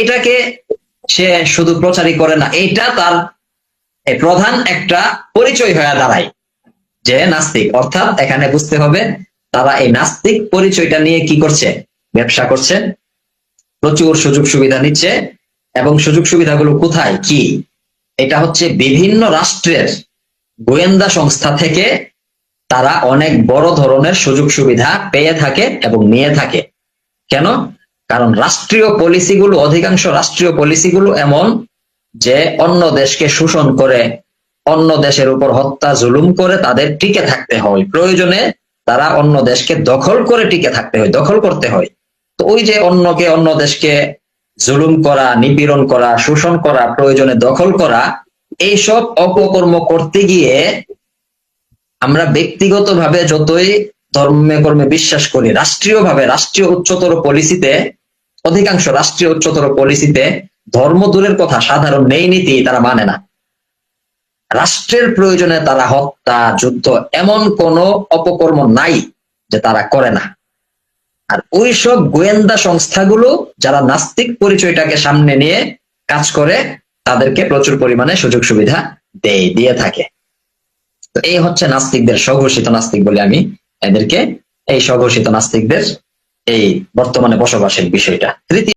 এটাকে সে শুধু প্রচারই করে না, এটা তার প্রধান একটা পরিচয় হয়ে দাঁড়ায় যে নাস্তিক। অর্থাৎ এখানে বুঝতে হবে তারা এই নাস্তিক পরিচয়টা নিয়ে কি করছে, ব্যবসা করছে, প্রচুর সুযোগ সুবিধা নিচ্ছে। এবং সুযোগ সুবিধাগুলো কোথায় কি, এটা হচ্ছে বিভিন্ন রাষ্ট্রের গোয়েন্দা সংস্থা থেকে তারা অনেক বড় ধরনের সুযোগ সুবিধা পেয়ে থাকে এবং নিয়ে থাকে। কেন? কারণ রাষ্ট্রীয় পলিসিগুলো, অধিকাংশ রাষ্ট্রীয় পলিসিগুলো এমন যে অন্য দেশকে শোষণ করে, অন্য দেশের উপর হত্যা জুলুম করে তাদের টিকে থাকতে হয়, প্রয়োজনে তারা অন্য দেশকে দখল করে টিকে থাকতে হয়, দখল করতে হয়। তো ওই যে অন্য দেশকে জুলুম করা, নিপীড়ন করা, শোষণ করা, প্রয়োজনে দখল করা, এইসব অপকর্ম করতে গিয়ে আমরা ব্যক্তিগতভাবে যতই ধর্মে কর্মে বিশ্বাস করি, রাষ্ট্রীয়ভাবে রাষ্ট্রীয় উচ্চতর পলিসিতে, অধিকাংশ রাষ্ট্রীয় উচ্চতর পলিসিতে ধর্ম দূরের কথা, সাধারণ নেই নীতি তারা মানে না। রাষ্ট্রের প্রয়োজনে তারা হত্যা, যুদ্ধ, এমন কোন অপকর্ম নাই যে তারা করে না। আর ওই সব গোয়েন্দা সংস্থাগুলো যারা নাস্তিক পরিচয়টাকে সামনে নিয়ে কাজ করে, তাদেরকে প্রচুর পরিমাণে সুযোগ সুবিধা দিয়ে থাকে। তো এই হচ্ছে নাস্তিকদের, স্বঘোষিত নাস্তিক বলে আমি এদেরকে, এই স্বঘোষিত নাস্তিকদের এই বর্তমানে বসবাসের বিষয়টা। তৃতীয়